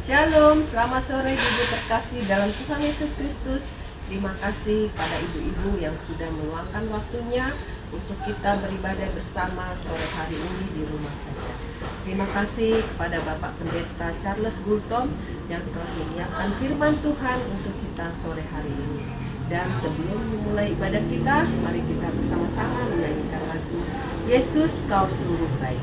Shalom, selamat sore ibu terkasih dalam Tuhan Yesus Kristus. Terima kasih pada ibu-ibu yang sudah meluangkan waktunya untuk kita beribadah bersama sore hari ini di rumah saja. Terima kasih kepada Bapak Pendeta Charles Gultom yang telah menyiapkan firman Tuhan untuk kita sore hari ini. Dan sebelum memulai ibadah kita, mari kita bersama-sama menyanyikan lagu Yesus Kau Sungguh Baik.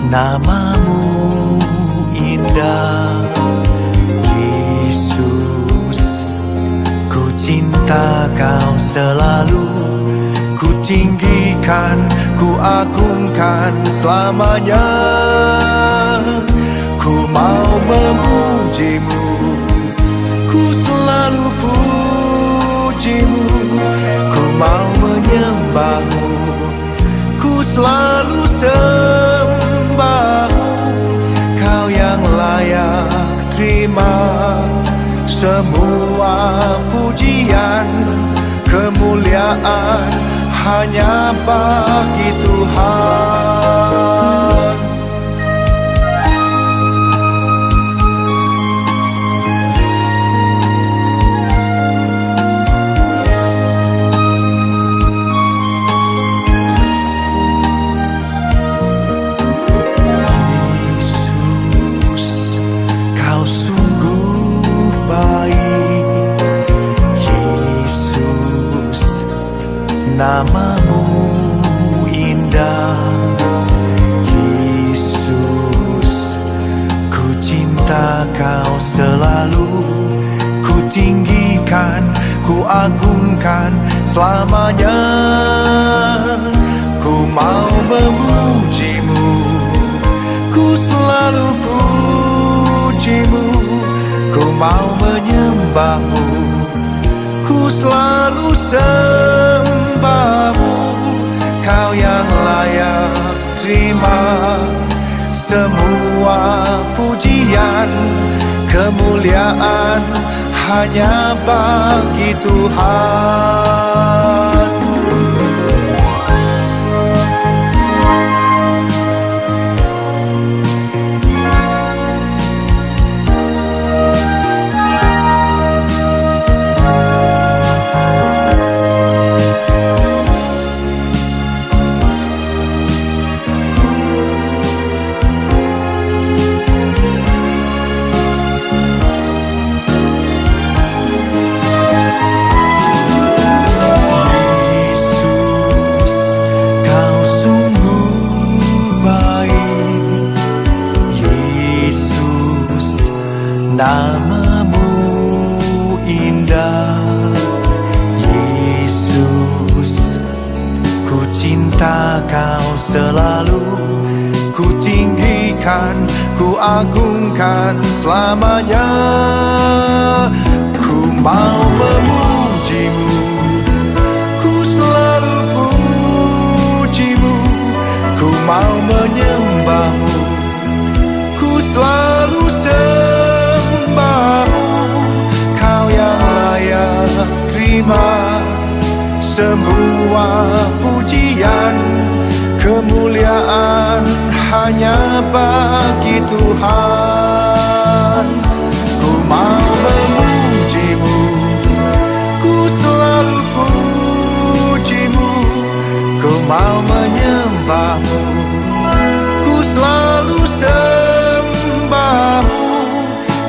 Namamu indah, Yesus. Ku cinta Kau selalu, ku tinggikan, ku agungkan selamanya. Ku mau memuji-Mu, ku selalu puji-Mu. Ku mau menyembah-Mu, ku selalu sembah-Mu. Kau yang layak terima semua pujian, kemuliaan hanya bagi Tuhan. Namamu indah, Yesus. Ku cinta Kau selalu, ku tinggikan, ku agungkan selamanya. Ku mau memuji-Mu, ku selalu puji-Mu. Ku mau menyembah-Mu, ku selalu sembah-Mu. Kau yang layak terima semua pujian, kemuliaan hanya bagi Tuhan. Namamu indah, Yesus. Ku cinta Kau selalu, ku tinggikan, ku agungkan selamanya. Ku mau memuji-Mu, ku selalu puji-Mu. Ku mau menyembah-Mu, ku selalu sembah-Mu. Kau yang layak terima semua pujian, kemuliaan hanya bagi Tuhan. Ku mau memuji-Mu, ku selalu puji-Mu. Ku mau menyembah-Mu, ku selalu sembah-Mu.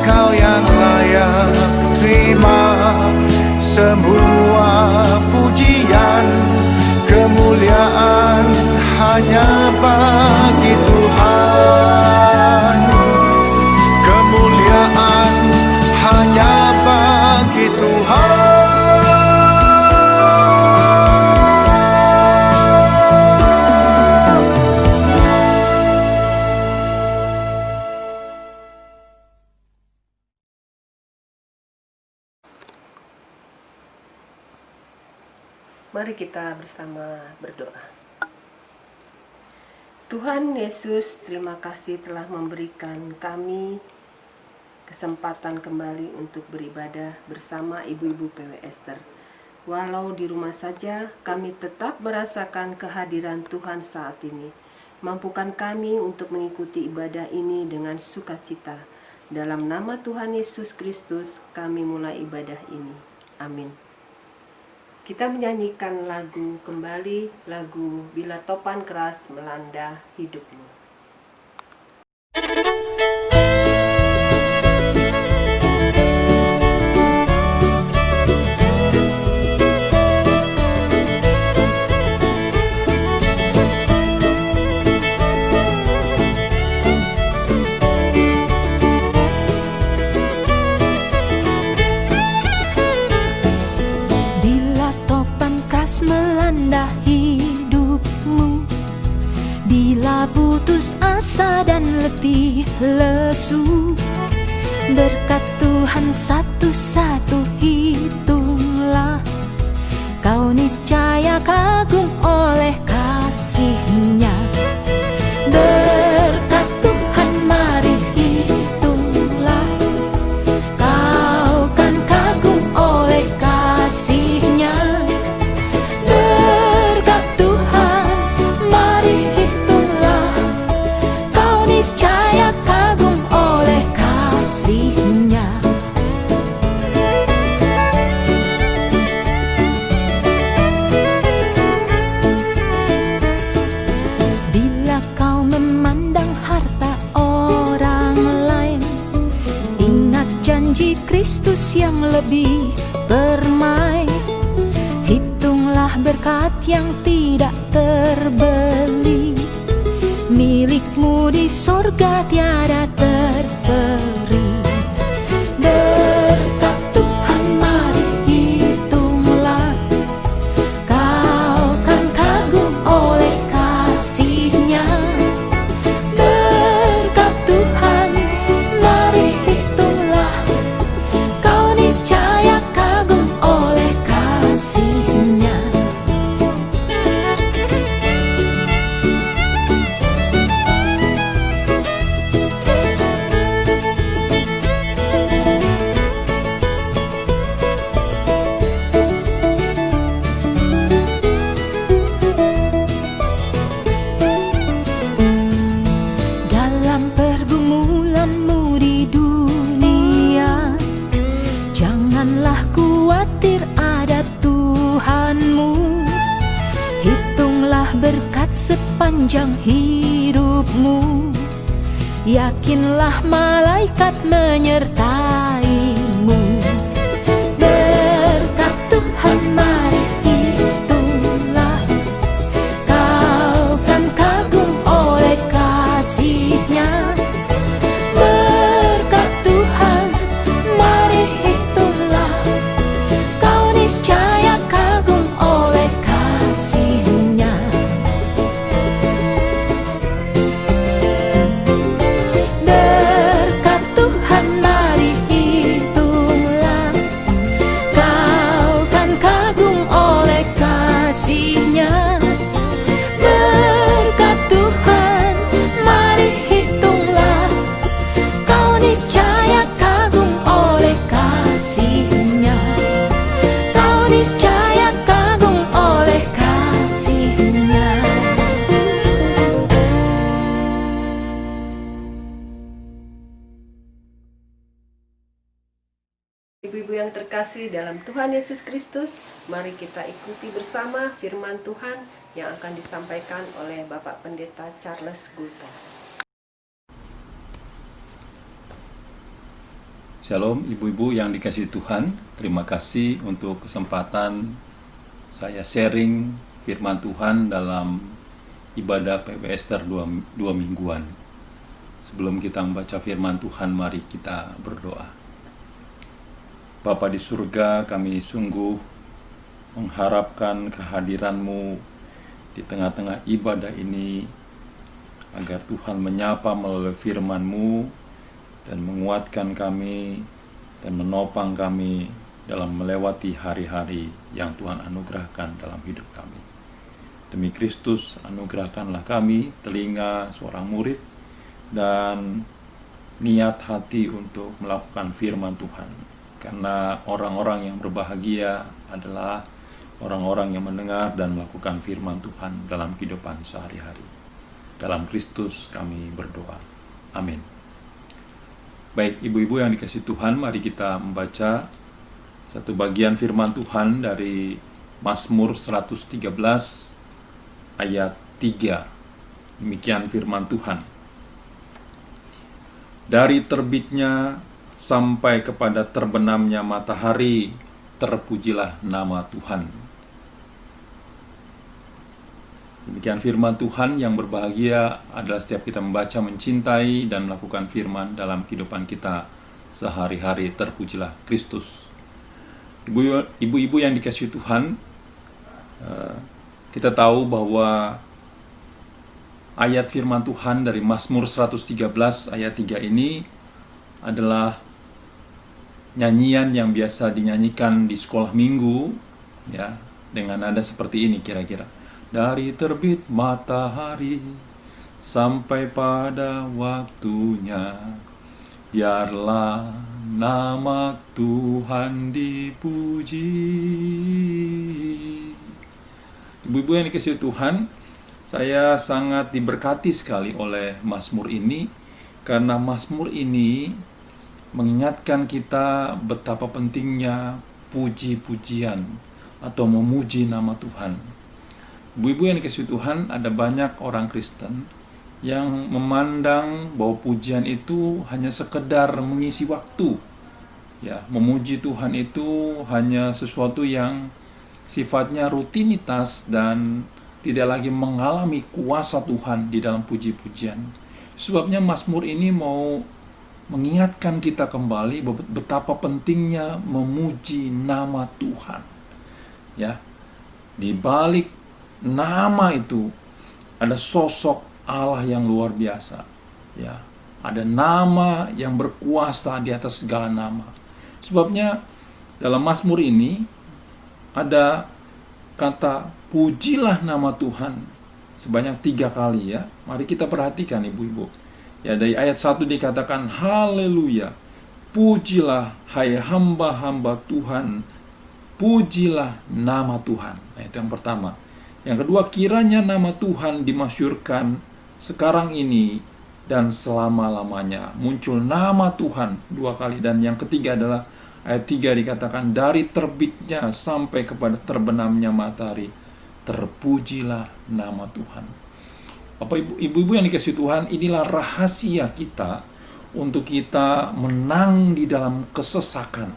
Kau yang layak terima semua pujian, kemuliaan hanya bagi Tuhan. Kemuliaan hanya Mari kita bersama berdoa. Tuhan Yesus, terima kasih telah memberikan kami kesempatan kembali untuk beribadah bersama ibu-ibu PW Ester. Walau di rumah saja, kami tetap merasakan kehadiran Tuhan saat ini. Mampukan kami untuk mengikuti ibadah ini dengan sukacita. Dalam nama Tuhan Yesus Kristus, kami mulai ibadah ini. Amin. Kita menyanyikan lagu kembali, lagu Bila Topan Keras Melanda Hidupmu. Melanda hidupmu, bila putus asa dan letih lesu, berkat Tuhan satu-satu hitunglah, kau niscaya kagum oleh kasih-Nya. Berkat Tuhan mari hitunglah, kau kan kagum oleh kasih-Nya. Niscaya kagum oleh kasih-Nya. Bila kau memandang harta orang lain, ingat janji Kristus yang lebih permai. Hitunglah berkat yang tidak terbeli, milikmu di sorga tiada terperi. Berkat Tuhan mari hitunglah, kau kan kagum oleh kasih-Nya. Berkat Tuhan mari hitunglah, kau niscaya kagum oleh kasih-Nya. Berkat sepanjang hidupmu, yakinlah malaikat menyertaimu. Berkat Tuhan mari hitunglah, kau kan kagum oleh kasih-Nya. Berkat Tuhan mari hitunglah, kau niscaya kagum oleh kasih-Nya. Berkat Tuhan mari hitunglah, kau kan kagum oleh kasih-Nya. Berkat Tuhan mari hitunglah, kau niscaya kagum oleh kasih-Nya. Kau niscaya kagum oleh kasih-Nya. Ibu-ibu yang terkasih dalam Tuhan Yesus Kristus, mari kita ikuti bersama firman Tuhan yang akan disampaikan oleh Bapak Pendeta Charles Gulto. Shalom ibu-ibu yang dikasihi Tuhan, terima kasih untuk kesempatan saya sharing firman Tuhan dalam ibadah PW Ester 2 mingguan. Sebelum kita membaca firman Tuhan, mari kita berdoa. Bapa di surga, kami sungguh mengharapkan kehadiran-Mu di tengah-tengah ibadah ini, agar Tuhan menyapa melalui firman-Mu dan menguatkan kami dan menopang kami dalam melewati hari-hari yang Tuhan anugerahkan dalam hidup kami. Demi Kristus, anugerahkanlah kami telinga seorang murid dan niat hati untuk melakukan firman Tuhan. Karena orang-orang yang berbahagia adalah orang-orang yang mendengar dan melakukan firman Tuhan dalam kehidupan sehari-hari. Dalam Kristus kami berdoa. Amin. Baik, ibu-ibu yang dikasihi Tuhan, mari kita membaca satu bagian firman Tuhan dari Mazmur 113 ayat 3. Demikian firman Tuhan. Dari terbitnya sampai kepada terbenamnya matahari, terpujilah nama Tuhan. Demikian firman Tuhan. Yang berbahagia adalah setiap kita membaca, mencintai, dan melakukan firman dalam kehidupan kita sehari-hari. Terpujilah Kristus. Ibu-ibu yang dikasihi Tuhan, kita tahu bahwa ayat firman Tuhan dari Mazmur 113 ayat 3 ini adalah nyanyian yang biasa dinyanyikan di sekolah minggu, ya, dengan nada seperti ini kira-kira. Dari terbit matahari sampai pada waktunya, biarlah nama Tuhan dipuji. Ibu-ibu yang dikasihi Tuhan, saya sangat diberkati sekali oleh Mazmur ini, karena Mazmur ini mengingatkan kita betapa pentingnya puji-pujian atau memuji nama Tuhan. Ibu-ibu yang dikasihi Tuhan, ada banyak orang Kristen yang memandang bahwa pujian itu hanya sekedar mengisi waktu. Ya, memuji Tuhan itu hanya sesuatu yang sifatnya rutinitas dan tidak lagi mengalami kuasa Tuhan di dalam puji-pujian. Sebabnya Mazmur ini mau mengingatkan kita kembali betapa pentingnya memuji nama Tuhan. Ya, di balik nama itu ada sosok Allah yang luar biasa. Ya, ada nama yang berkuasa di atas segala nama. Sebabnya dalam Mazmur ini ada kata pujilah nama Tuhan sebanyak 3 kali, ya. Mari kita perhatikan ibu-ibu. Ya, dari ayat 1 dikatakan haleluya, pujilah hai hamba-hamba Tuhan, pujilah nama Tuhan. Nah, itu yang pertama. Yang kedua, kiranya nama Tuhan dimasyhurkan sekarang ini dan selama-lamanya. Muncul nama Tuhan 2 kali. Dan yang ketiga adalah ayat 3 dikatakan dari terbitnya sampai kepada terbenamnya matahari, terpujilah nama Tuhan. Bapak ibu-ibu yang dikasihi Tuhan, inilah rahasia kita untuk kita menang di dalam kesesakan,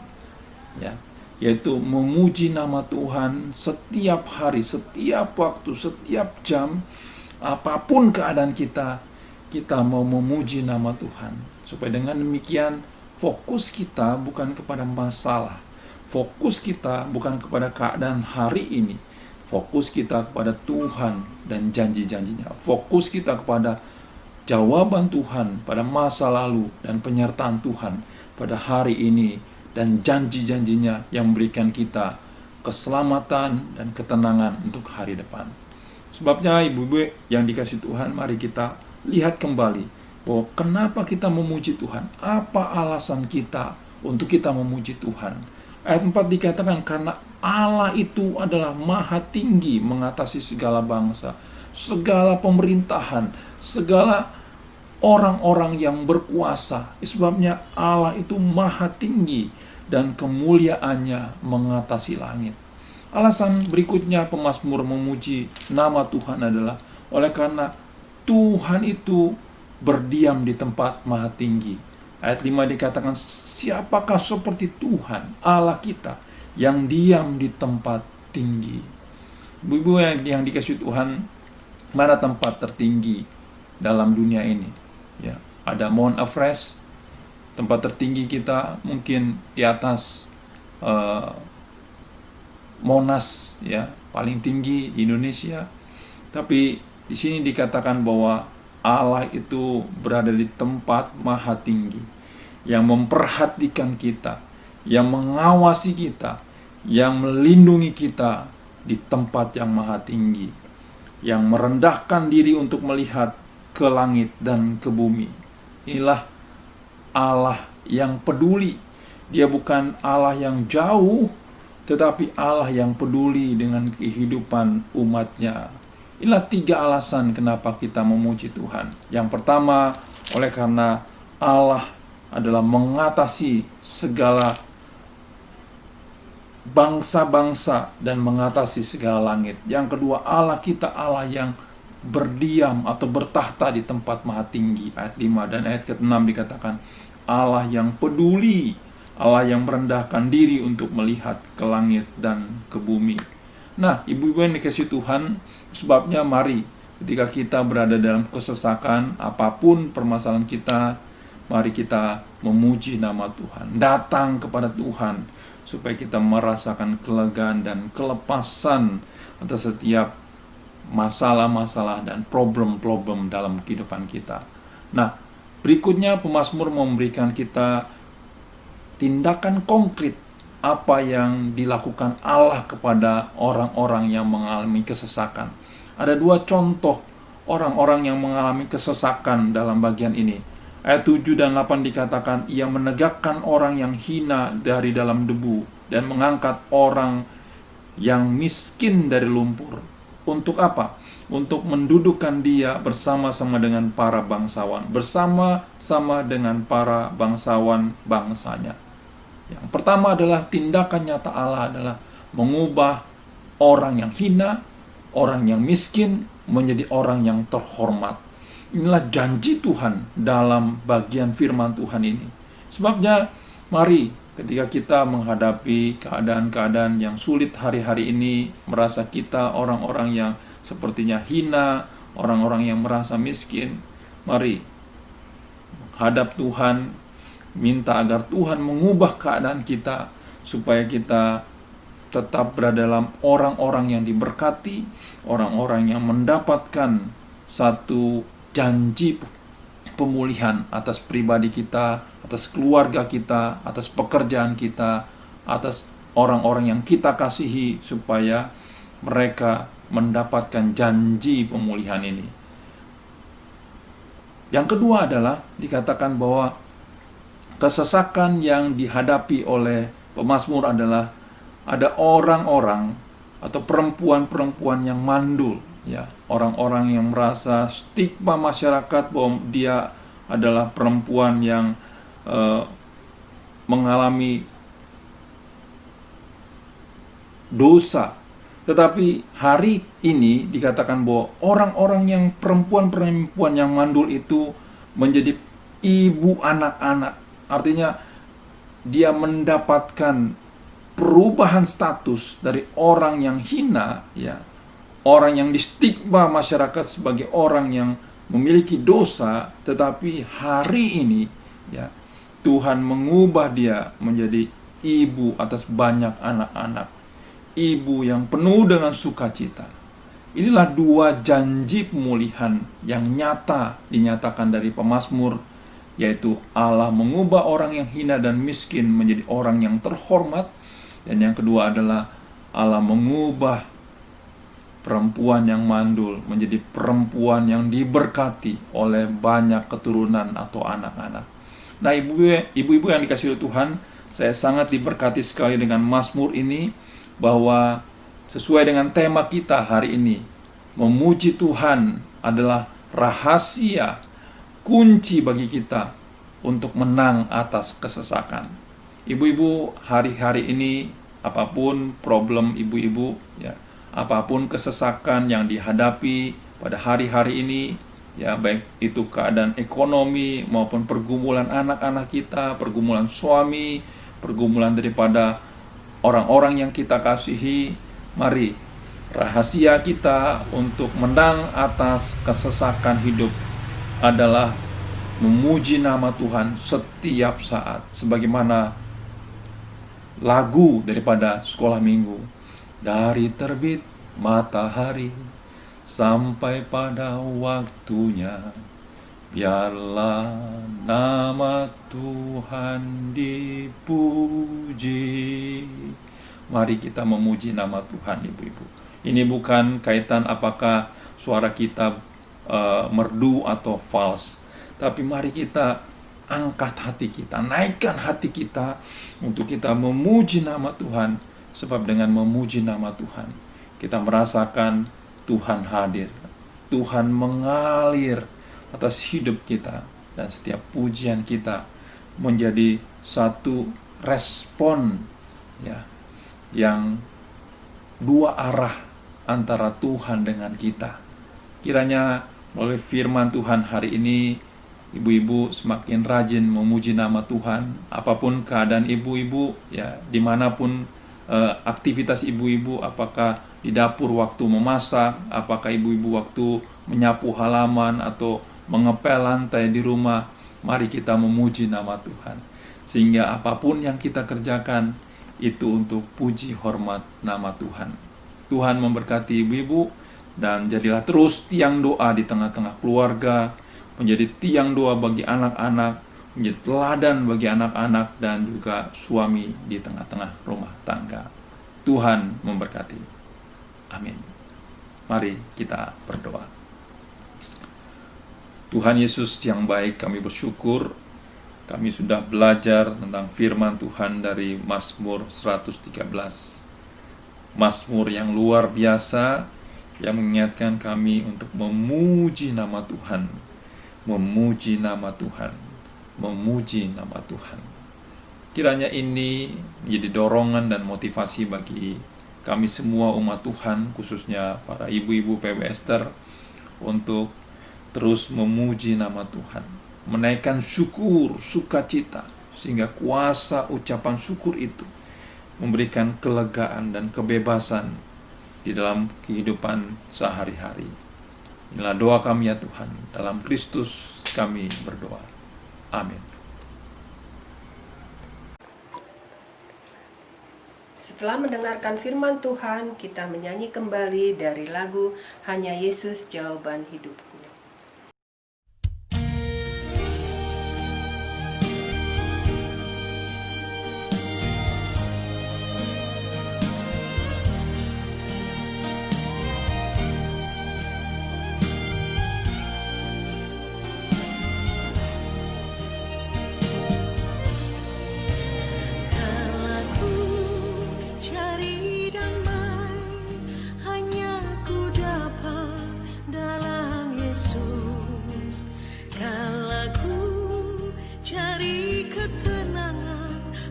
ya, yaitu memuji nama Tuhan setiap hari, setiap waktu, setiap jam, apapun keadaan kita mau memuji nama Tuhan. Supaya dengan demikian fokus kita bukan kepada masalah, fokus kita bukan kepada keadaan hari ini, fokus kita kepada Tuhan dan janji-janjinya, fokus kita kepada jawaban Tuhan pada masa lalu dan penyertaan Tuhan pada hari ini dan janji-janjinya yang memberikan kita keselamatan dan ketenangan untuk hari depan. Sebabnya ibu-ibu yang dikasihi Tuhan, mari kita lihat kembali bahwa kenapa kita memuji Tuhan. Apa alasan kita untuk kita memuji Tuhan? Ayat 4 dikatakan karena Allah itu adalah maha tinggi mengatasi segala bangsa, segala pemerintahan, segala orang-orang yang berkuasa. Sebabnya Allah itu maha tinggi dan kemuliaannya mengatasi langit. Alasan berikutnya pemazmur memuji nama Tuhan adalah oleh karena Tuhan itu berdiam di tempat maha tinggi. Ayat 5 dikatakan siapakah seperti Tuhan Allah kita yang diam di tempat tinggi. Ibu-ibu yang dikasihi Tuhan, mana tempat tertinggi dalam dunia ini? Ya, ada Mount Everest, tempat tertinggi kita mungkin di atas Monas, ya, paling tinggi di Indonesia. Tapi di sini dikatakan bahwa Allah itu berada di tempat maha tinggi yang memperhatikan kita, yang mengawasi kita, yang melindungi kita di tempat yang maha tinggi, yang merendahkan diri untuk melihat ke langit dan ke bumi. Inilah Allah yang peduli. Dia bukan Allah yang jauh, tetapi Allah yang peduli dengan kehidupan umatnya. Inilah 3 alasan kenapa kita memuji Tuhan. Yang pertama, oleh karena Allah adalah mengatasi segala bangsa-bangsa dan mengatasi segala langit. Yang kedua, Allah kita Allah yang berdiam atau bertahta di tempat maha tinggi. Ayat 5 dan ayat ke-6 dikatakan Allah yang peduli, Allah yang merendahkan diri untuk melihat ke langit dan ke bumi. Nah, ibu-ibu yang dikasihi Tuhan, sebabnya mari ketika kita berada dalam kesesakan, apapun permasalahan kita, mari kita memuji nama Tuhan, datang kepada Tuhan, supaya kita merasakan kelegaan dan kelepasan atas setiap masalah-masalah dan problem-problem dalam kehidupan kita. Nah, berikutnya pemazmur memberikan kita tindakan konkret apa yang dilakukan Allah kepada orang-orang yang mengalami kesesakan. Ada 2 contoh orang-orang yang mengalami kesesakan dalam bagian ini. Ayat 7 dan 8 dikatakan, ia menegakkan orang yang hina dari dalam debu dan mengangkat orang yang miskin dari lumpur. Untuk apa? Untuk mendudukkan dia bersama-sama dengan para bangsawan, bersama-sama dengan para bangsawan bangsanya. Yang pertama adalah tindakan nyata Allah adalah mengubah orang yang hina, orang yang miskin menjadi orang yang terhormat. Inilah janji Tuhan dalam bagian firman Tuhan ini. Sebabnya mari ketika kita menghadapi keadaan-keadaan yang sulit hari-hari ini, merasa kita orang-orang yang sepertinya hina, orang-orang yang merasa miskin, mari hadap Tuhan, minta agar Tuhan mengubah keadaan kita supaya kita tetap berada dalam orang-orang yang diberkati, orang-orang yang mendapatkan satu janji pemulihan atas pribadi kita, atas keluarga kita, atas pekerjaan kita, atas orang-orang yang kita kasihi, supaya mereka mendapatkan janji pemulihan ini. Yang kedua adalah dikatakan bahwa kesesakan yang dihadapi oleh pemazmur adalah ada orang-orang atau perempuan-perempuan yang mandul, ya, orang-orang yang merasa stigma masyarakat bahwa dia adalah perempuan yang mengalami dosa. Tetapi hari ini dikatakan bahwa orang-orang yang perempuan-perempuan yang mandul itu menjadi ibu anak-anak. Artinya dia mendapatkan perubahan status dari orang yang hina, ya, orang yang distigma masyarakat sebagai orang yang memiliki dosa, tetapi hari ini, ya, Tuhan mengubah dia menjadi ibu atas banyak anak-anak, ibu yang penuh dengan sukacita. Inilah 2 janji pemulihan yang nyata dinyatakan dari pemazmur, yaitu Allah mengubah orang yang hina dan miskin menjadi orang yang terhormat, dan yang kedua adalah Allah mengubah perempuan yang mandul menjadi perempuan yang diberkati oleh banyak keturunan atau anak-anak. Nah, ibu-ibu yang dikasihi Tuhan, saya sangat diberkati sekali dengan mazmur ini, bahwa sesuai dengan tema kita hari ini, memuji Tuhan adalah rahasia kunci bagi kita untuk menang atas kesesakan. Ibu-ibu, hari-hari ini apapun problem ibu-ibu, ya, apapun kesesakan yang dihadapi pada hari-hari ini, ya, baik itu keadaan ekonomi maupun pergumulan anak-anak kita, pergumulan suami, pergumulan daripada orang-orang yang kita kasihi, mari rahasia kita untuk menang atas kesesakan hidup adalah memuji nama Tuhan setiap saat, sebagaimana lagu daripada sekolah minggu. Dari terbit matahari sampai pada waktunya, Biarlah nama Tuhan dipuji. Mari kita memuji nama Tuhan, ibu-ibu. Ini bukan kaitan apakah suara kita merdu atau false, tapi mari kita angkat hati kita, naikkan hati kita untuk kita memuji nama Tuhan. Sebab dengan memuji nama Tuhan, kita merasakan Tuhan hadir, Tuhan mengalir atas hidup kita, dan setiap pujian kita menjadi satu respon, ya, yang dua arah antara Tuhan dengan kita. Kiranya melalui firman Tuhan hari ini, ibu-ibu semakin rajin memuji nama Tuhan. Apapun keadaan ibu-ibu, ya, dimanapun aktivitas ibu-ibu, apakah di dapur waktu memasak, apakah ibu-ibu waktu menyapu halaman atau mengepel lantai di rumah, mari kita memuji nama Tuhan. Sehingga apapun yang kita kerjakan, itu untuk puji hormat nama Tuhan. Tuhan memberkati ibu-ibu, dan jadilah terus tiang doa di tengah-tengah keluarga, menjadi tiang doa bagi anak-anak, menjadi teladan bagi anak-anak, dan juga suami di tengah-tengah rumah tangga. Tuhan memberkati. Amin. Mari kita berdoa. Tuhan Yesus yang baik, kami bersyukur kami sudah belajar tentang firman Tuhan dari Mazmur 113. Mazmur yang luar biasa, yang mengingatkan kami untuk memuji nama Tuhan, memuji nama Tuhan, memuji nama Tuhan. Kiranya ini menjadi dorongan dan motivasi bagi kami semua umat Tuhan, khususnya para ibu-ibu PWSter, untuk terus memuji nama Tuhan, menaikkan syukur, sukacita, sehingga kuasa ucapan syukur itu memberikan kelegaan dan kebebasan di dalam kehidupan sehari-hari. Inilah doa kami ya Tuhan, dalam Kristus kami berdoa. Amin. Setelah mendengarkan firman Tuhan, kita menyanyi kembali dari lagu Hanya Yesus Jawaban Hidupku.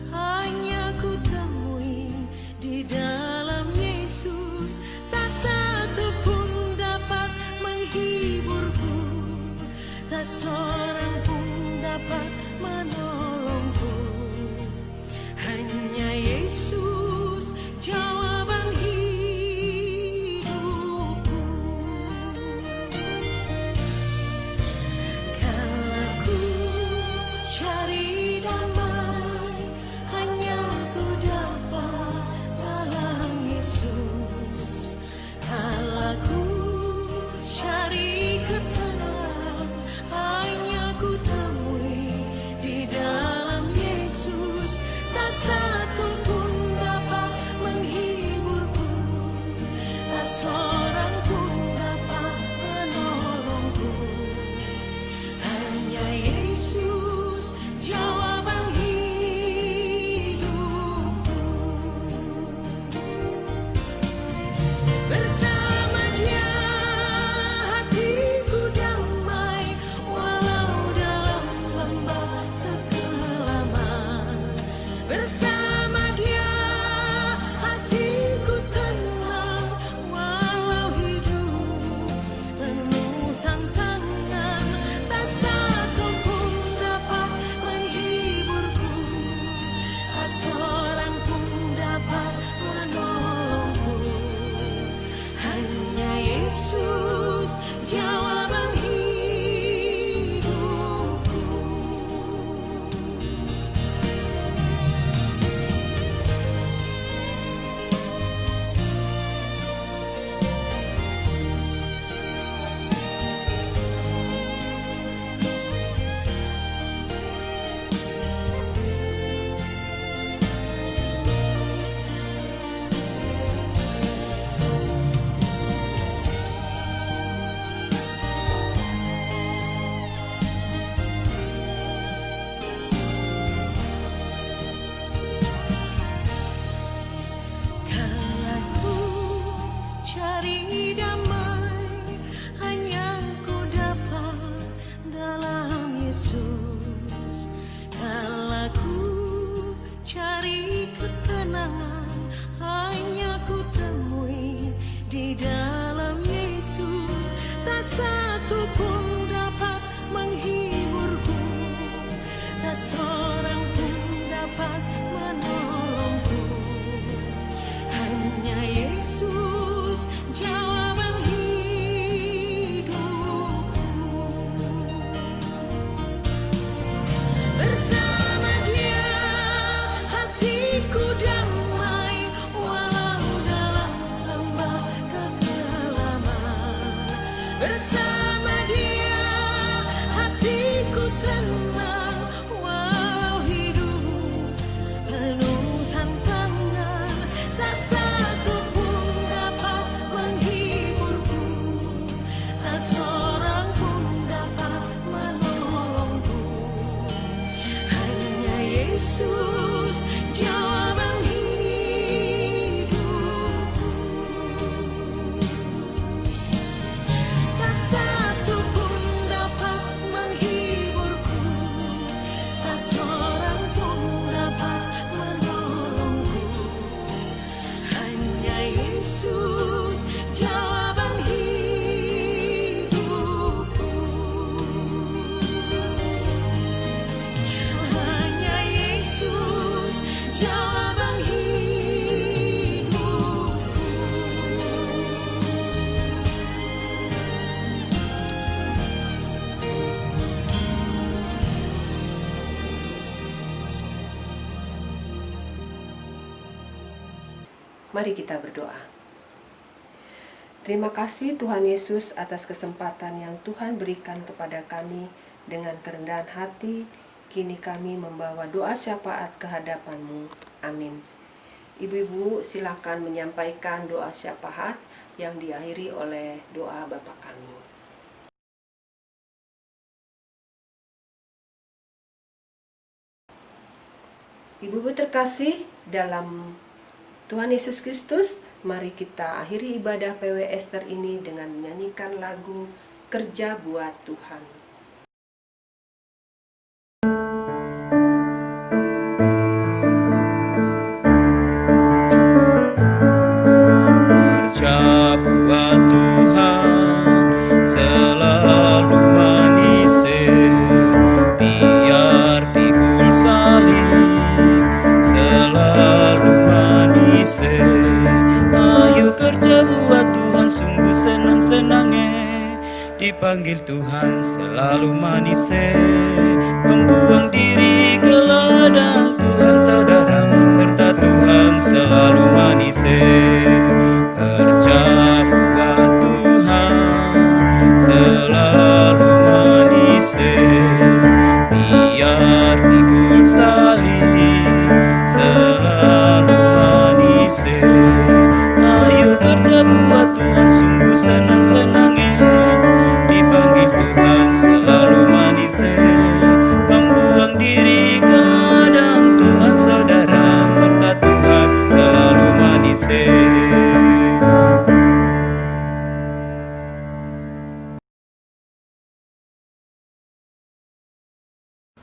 Hanya ku temui di dalam Yesus, jawaban hidupku. Tak satu pun dapat menghiburku, tak seorang pun dapat menolongku. Hanya Yesus, jawaban hidupku. Hanya Yesus, jawaban hidupku. Mari kita berdoa. Terima kasih Tuhan Yesus atas kesempatan yang Tuhan berikan kepada kami. Dengan kerendahan hati, kini kami membawa doa syafaat ke hadapan-Mu. Amin. Ibu-ibu silakan menyampaikan doa syafaat yang diakhiri oleh doa Bapa kami. Ibu-ibu terkasih dalam Tuhan Yesus Kristus, mari kita akhiri ibadah PW Ester ini dengan menyanyikan lagu Kerja Buat Tuhan. Kerja buat Tuhan selalu manis, biar pikul salib selalu manis. Ayo kerja buat Tuhan, sungguh senang-senangnya dipanggil Tuhan selalu manis. Membuang diri ke ladang Tuhan saudara, serta Tuhan selalu manis. Kerja buat Tuhan selalu manis, biar pikul salib selalu manis. Ayo kerja buat Tuhan, sungguh senang-senangnya dipanggil Tuhan selalu manis. Membuang diri ke ladang Tuhan saudara, serta Tuhan selalu manis.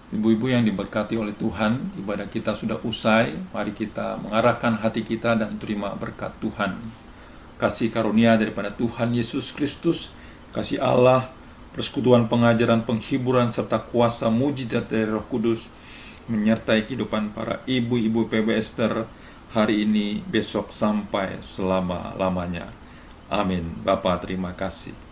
Ibu-ibu yang diberkati oleh Tuhan, ibadah kita sudah usai. Mari kita mengarahkan hati kita dan terima berkat Tuhan. Kasih karunia daripada Tuhan Yesus Kristus, kasih Allah, persekutuan pengajaran, penghiburan, serta kuasa mujizat dari Roh Kudus menyertai kehidupan para ibu-ibu PW Ester hari ini, besok, sampai selama-lamanya. Amin. Bapa, terima kasih.